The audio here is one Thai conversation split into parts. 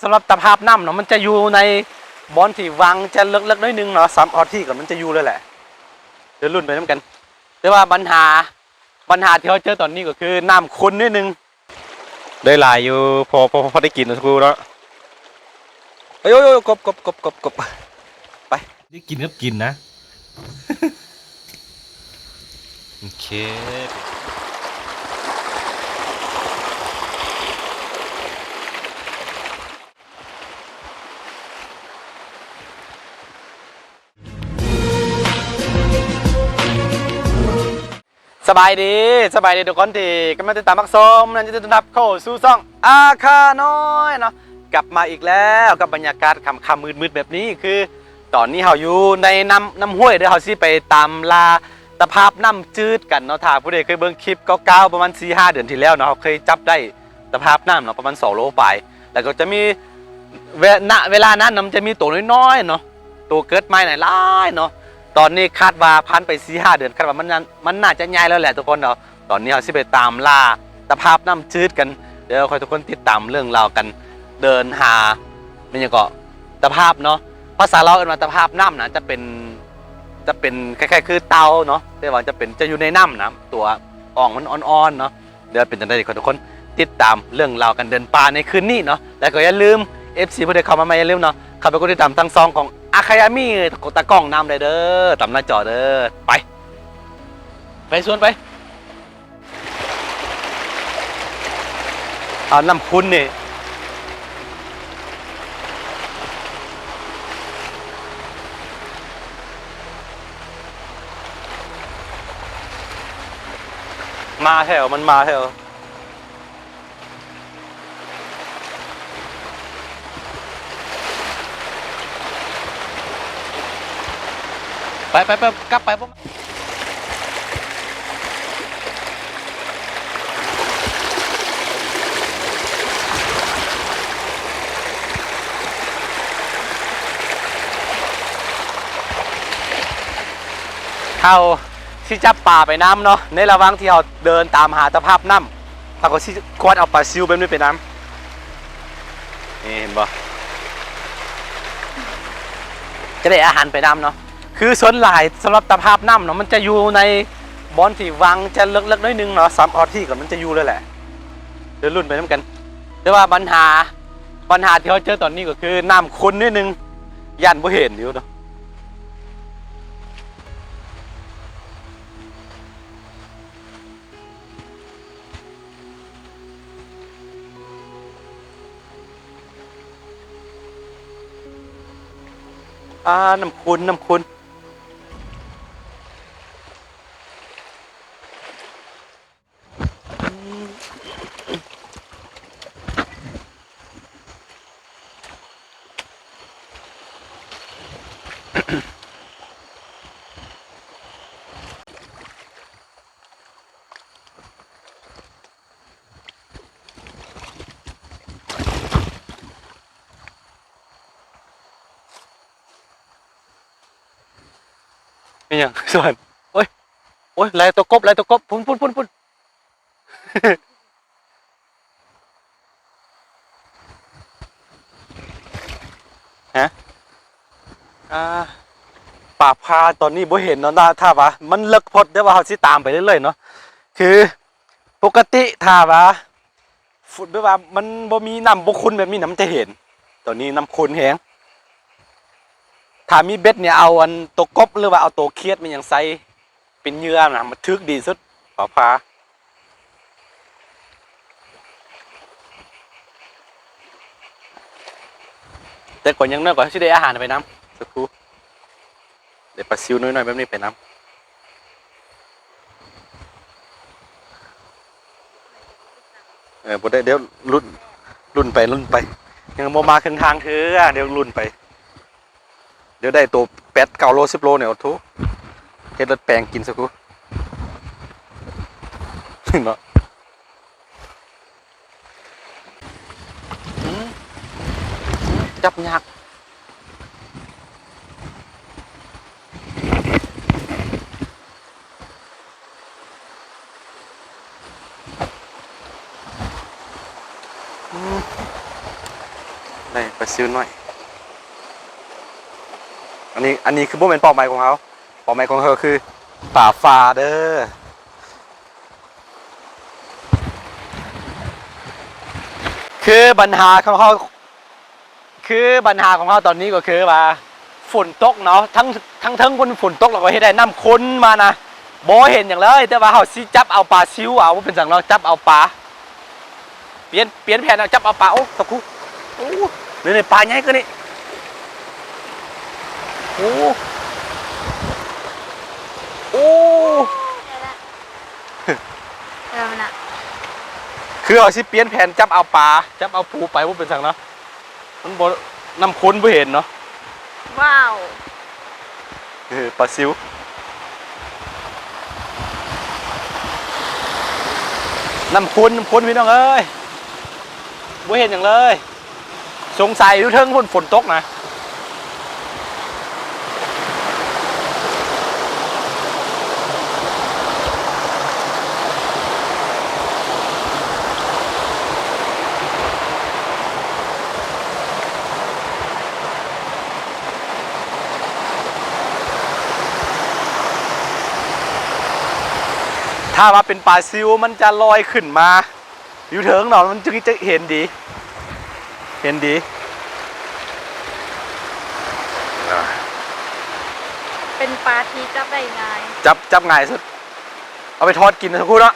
สำหรับตะภาพน้ำเนาะมันจะอยู่ในบอนที่วังจะเล็กๆน้อยนึงเนาะ3 ออที่ก่อนมันจะอยู่เลยแหละเดี๋ยวรุ่นไปน้ำกันแต่ว่าปัญหาที่เราเจอตอนนี้ก็คือน้ำขุ่นนิดนึงได้หลายอยู่พอได้กินนะทุกคนเนาะโอ้ยกบไปได้กินก็กินนะโอเคสบายดีทุกคนที่กำลังติดตามมักส้มนั่นจะต้อนรับเข้าสู่ช่องอาคาน้อยเนาะกลับมาอีกแล้วกับบรรยากาศค่ำมืดแบบนี้คือตอนนี้เราอยู่ในน้ำห้วยเดี๋ยวเราสิไปตามล่าตะภาพน้ำจืดกันเนาะถ้าผู้ใดเคยเบิ่งคลิปเก่าๆประมาณ 4-5 เดือนที่แล้วเนาะเขาเคยจับได้ตะภาพน้ำเนาะประมาณ2 โลไปแล้วก็จะมีเวลานั้นมันจะมีตัวน้อยๆเนาะตัวเกิดใหม่หลายเนาะตอนนี้คาดว่าพันไป 4-5 เดือนคาดว่ามันน่าจะใหญ่แล้วแหละทุกคนเนาะตอนนี้เราสิไปตามล่าตะภาพน้ำจืดกันเดี๋ยวคอยทุกคนติดตามเรื่องราวกันเดินหาเป็นยังก็ตะภาพเนาะภาษาเราเรียกว่าตะภาพน้ำนะจะเป็นคล้ายๆคือเตาเนาะแต่ว่าจะอยู่ในน้ำนะตัวอ่องมันอ่อนๆเนาะเดี๋ยวเป็นจังได๋ทุกคนติดตามเรื่องราวกันเดินป่าในคืนนี้เนาะแล้วก็อย่าลืม FC ผู้ใดเข้ามาใหม่อย่าลืมเนาะเข้าไปกดติดตามทั้ง2ของอาคายามิตะกล้องน้ำได้เด้อตามหน้าจอเด้อไปสวนไปเอาน้ำคุณนี่มาแถวมันมาแถวไปกลับไปปุ๊บเอาที่จับป่าไปน้ำเนาะในระหว่างที่เราเดินตามหาตะภาพน้ำเราก็ที่ควรเอาปลาซิวแบบนี้ไปน้ำนี่เห็นบ่จะได้อาหารไปน้ำเนาะคือส่วนหลายสำหรับตะภาพน้ำเนาะมันจะอยู่ในบอนที่วังจะเล็กๆน้อยนึงเนาะ3 ออที่ก่อนมันจะอยู่เลยแหละเดี๋ยวรุ่นไปน้ำกันแต่ว่าปัญหาที่เราเจอตอนนี้ก็คือน้ำขุ่นนิดนึงย่านบ่เห็นอยู่เนาะน้ำขุ่นนี่ยังส่วนโอ้ยลายตัวกบพุ่นฮะป่าพาตอนนี้บ่เห็นเนาะถ้าว่ามันเลิกพดได้ว่าเขาสิตามไปเรื่อยๆเนาะคือปกติถ้าว่าฝุ่นแบบว่ามันบ่มีน้ำบ่ขุ่นแบบนี้นะมันจะเห็นตอนนี้น้ำขุ่นแฮงถ้ามีเบ็ดเนี่ยเอาอันตัวกบหรือว่าเอาตัวเคียดมันยังใส่เป็นเหยื่อนะมันทึกดีสุดป่าพาแต่ก่อนยังน้อยกว่าสิได้อาหารไปน้ำสักครู่เดี๋ยวปลาซิวน้อยๆแบบนี้ไปน้ำบ่ได้เดี๋ยวรุ่นไปยังบ่มาครึ่งทางเถอะเดี๋ยวรุ่นไปเดี๋ยวได้ตัว8 9 โล 10 โลเนี่ยโอ้โหเฮ็ดรถแปลงกินสักครู่เนาะจับยาก ได้ปลาซิวหน่อยอันนี้คือบ่เป็นเป้าหมายของเขาเป้าหมายของเขาคือป่าฟ้าเด้อคือปัญหาของเขาตอนนี้ก็คือว่าฝนตกเนาะทั้งคนฝนตกเราก็เฮ็ดได้น้ำค้นมานะบ่เห็นอย่างเลยแต่ว่าเขาสิจับเอาปลาซิวเอาว่าเป็นจังเนาะจับเอาปลาเปลี่ยนแผนเอาจับเอาปลาโอ้ตะคุโอ้นี่ปลาใหญ่ก็นี่โอ้โอ้มันอะคือเขาสิเปลี่ยนแผนจับเอาปลาจับเอาปูไปว่าเป็นจังเนาะมันบ่น้ำค้นบ่เห็นเนาะว้าวปลาซิวน้ำค้นพี่น้องเอ้ยบ่เห็นอย่างเลยสงสัยดูเทิงฝนตกนะถ้าว่าเป็นปลาซิวมันจะลอยขึ้นมาอยู่เถิงหนอนมันจะเห็นดีเป็นปลาที่จับได้ง่ายจับง่ายสุดเอาไปทอดกินนะทุกคนนะ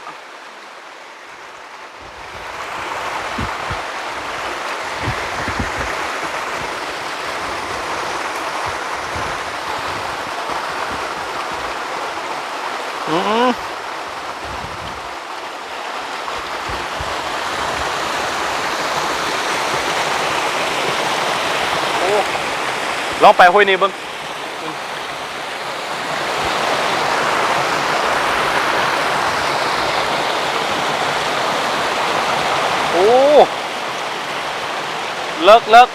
ลองไปห้วยนี้เบิ้งโอ้เลิก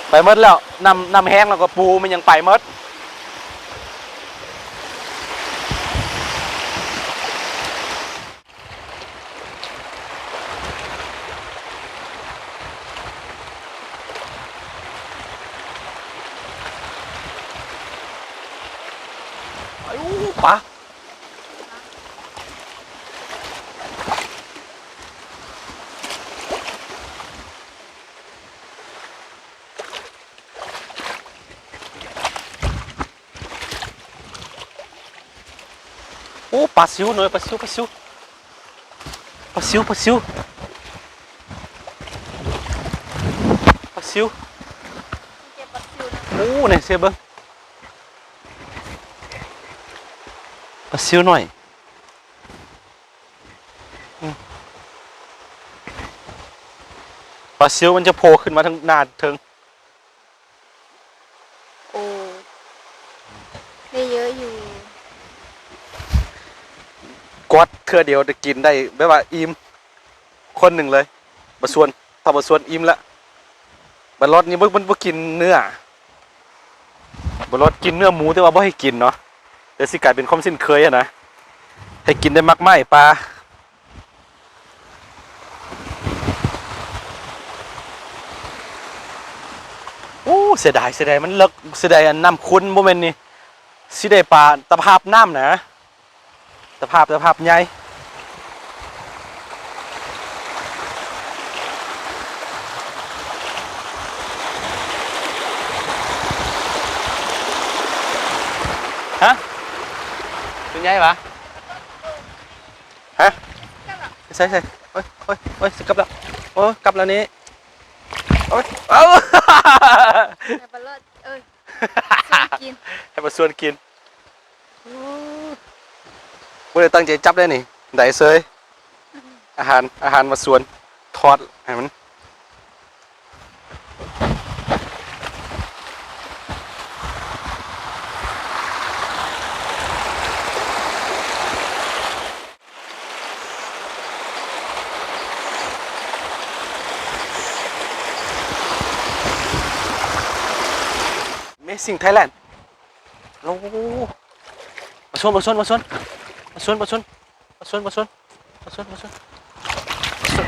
ไปมดแล้วน้ำแห้งแล้วก็ปูมันยังไปมดปลาโอ้ปลาซิวหน่อยปลาซิวเก็บปลาซิวโอ้เนี่ยเสียเบิ้งปลาซิวหน่อยปลาซิวมันจะโผล่ขึ้นมาทางหน้าเทิงโอ้ได้เยอะอยู่กวาดเทื่อเดียวจะกินได้แบบว่าอิ่มคนหนึ่งเลยบะส่วนถ้าบะส่วนอิ่มละบะรสนี่บ่กินเนื้อบะรสกินเนื้อหมูแต่ว่าบ่ให้กินเนาะเดี๋ยวสิกลายเป็นความสิ้นเคยอะนะให้กินได้มากไม่ปลาโอ้เสียดายมันเลิกเสียดายน้ำคุ้นโมเมนต์นี้สิได้ปลาตะภาพน้ำนะตะภาพใหญ่ ฮะเป็นไงวะฮะใช่โอ้ยกลับแล้วโอ้ยกลับแล้วนี้โอ้ยเอ้า แต่ปลาลอดส่วนกิน ให้มาส่วนกินไม่ได้ตั้งใจจับได้นี่ได้เซยอาหารมาส่วนทอดให้มันAmazing Thailand โอ้มาชวน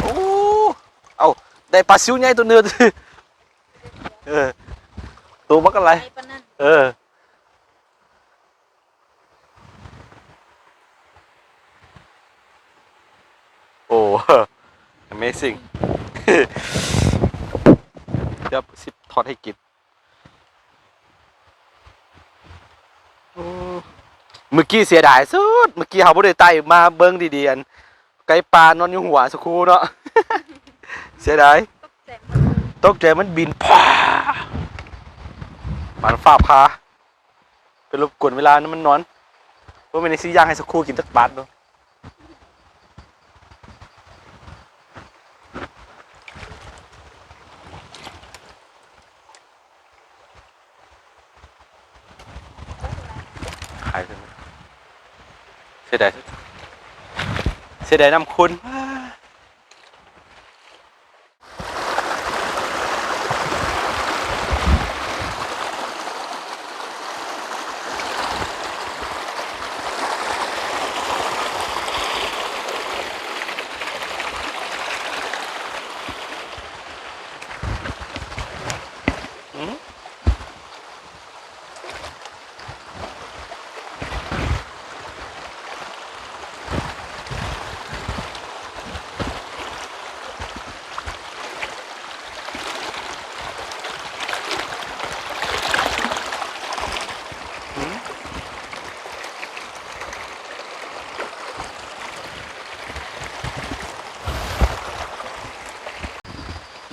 โอ้เอาได้ปลาซิวใหญ่ตัวเนื้อตัวมันก็ไร ไอ้ปานนั้น โอ้ Amazing เดี๋ยวสิทอดให้กินเมื่อกี้เสียดายสุดเมื่อกี้เขาบ่ได้ไต่มาเบิ้งดีๆอันไก่ปลานอนอยู่หัวสักครู่เนาะ เสียดาย ตกแต่งมันตกใจมันบินพ่ามันฟ้าพาเป็นรบกวนเวลานั้นมันนอนว่าไม่ได้ซื้อย่างให้สักครู่กินสักบาทเนาะขายกันเสียดายน้ำคุณ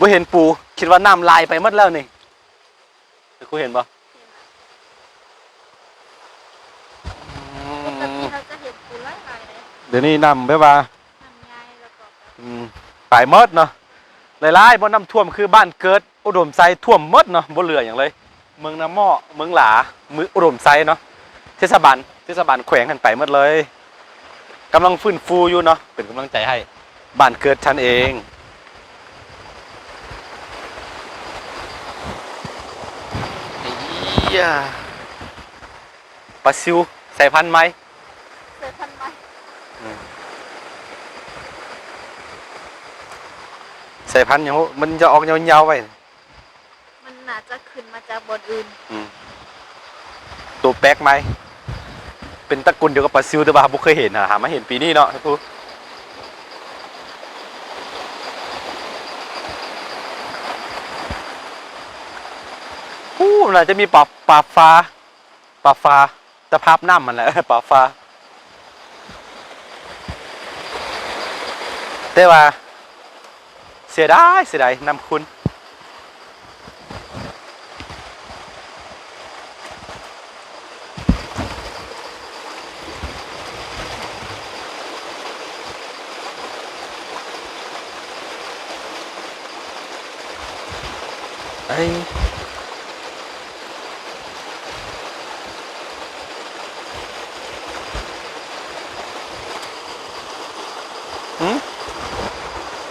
บ่เห็นปูคิดว่าน้ำลายไปหมดแล้วนี่ครูเห็นปะ ปกติเราจะเห็นปูไล่ลายเลย เดี๋ยวนี้น้ำแบบว่า ทำง่ายแล้วก็ ตายหมดเนาะหลายๆบ่น้ำท่วมคือบ้านเกิดอุดมไซท่วมหมดเนาะบ่เหลืออย่างเลยเมืองน้ำหม้อเมืองหลามืออุดมไซเนาะเทศบาลแขวงกันไปหมดเลยกำลังฟื้นฟูอยู่เนาะเป็นกำลังใจให้บ้านเกิดฉันเองปลาซิวใส่พันธุ์ไหม เสือทันไหม ใส่พันธุ์อย่างมันจะออกยาวๆไป มันน่าจะขึ้นมาจากบนอื่น ตัวแป๊กไหมเป็นตระกูลเดียวกับปลาซิวแต่ว่าบุเคยเห็นหามาเห็นปีนี้เนาะทุกผู้น่าจะมีปลาฟ้าตะภาพน้ำมันแหละ ปลาฟ้าแต่ว่าเสียดายนำคุณไอ้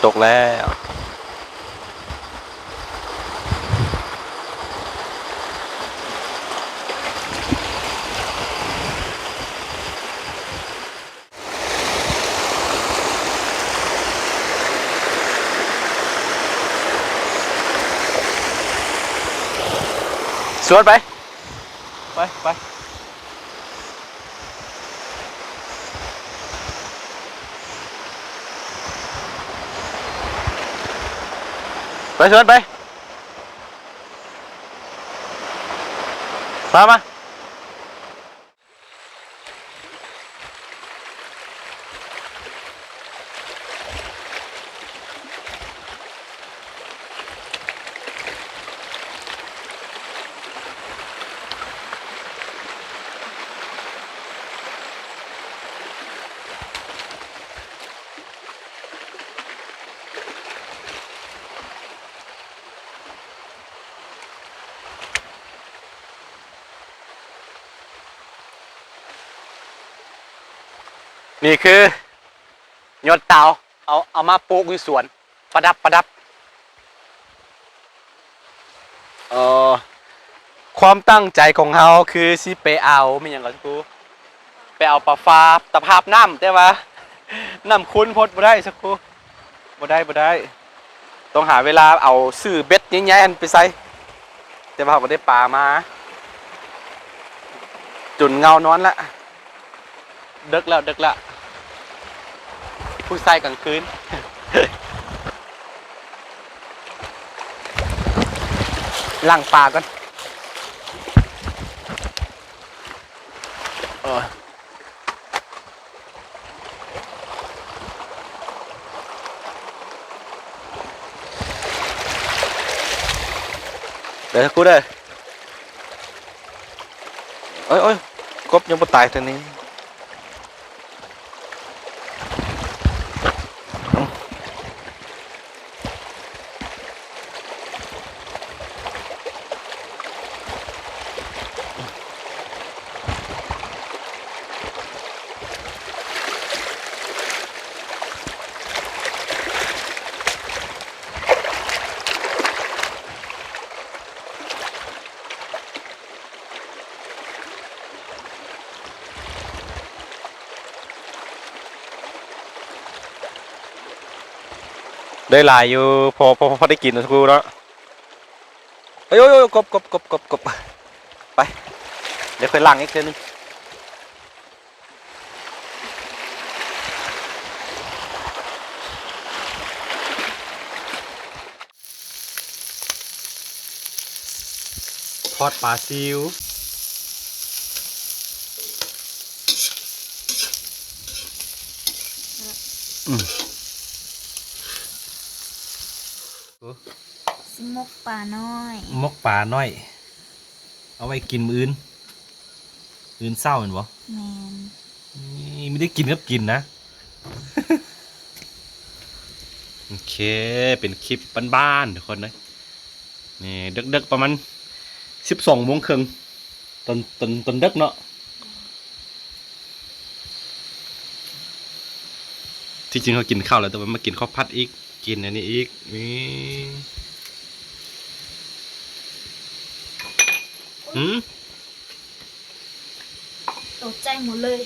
ตกแล้วสวนไปสวนไปมา นี่คือยอดเตาเอามาปลูกอยู่สวนประดับเออความตั้งใจของเฮาคือสิไปเอาไม่อย่างก่อนกูไปเอาปลาฟ้าตะภาพน้ำแต่ว่าน้ำคุ้นพดบ่ได้สักกูบ่ได้ต้องหาเวลาเอาซื้อเบ็ดใหญ่ๆอันไปใส่แต่ว่าบ่ได้ปลามาจุนเงานอนละดึกแล้วผู้ใส่กลางคืน ล้างปลาก่อนเดี๋ยวกูเด้อเอ้ยกบยังบ่ตายตัวนี้ได้หลายอยู่พอได้กินนะกูเนาะเอ้ยกบไปเดี๋ยวค่อยล้างอีกเทื่อนึงทอดปลาซิวสิมกป่าน้อย มกปลาน้อยเอาไว้กินมื้ออื่นเศร้าเห็นบ่ แมน นี่ไม่ได้กินครับกินนะ โอเคเป็นคลิปบ้านๆทุกคนนะนี่ดึกประมาณ12:30ตอนดึกเนาะที่จริงเขากินข้าวแล้วแต่ว่ามากินข้าวผัดอีกกินอันนี้อีกนี่ตกใจหมดเลย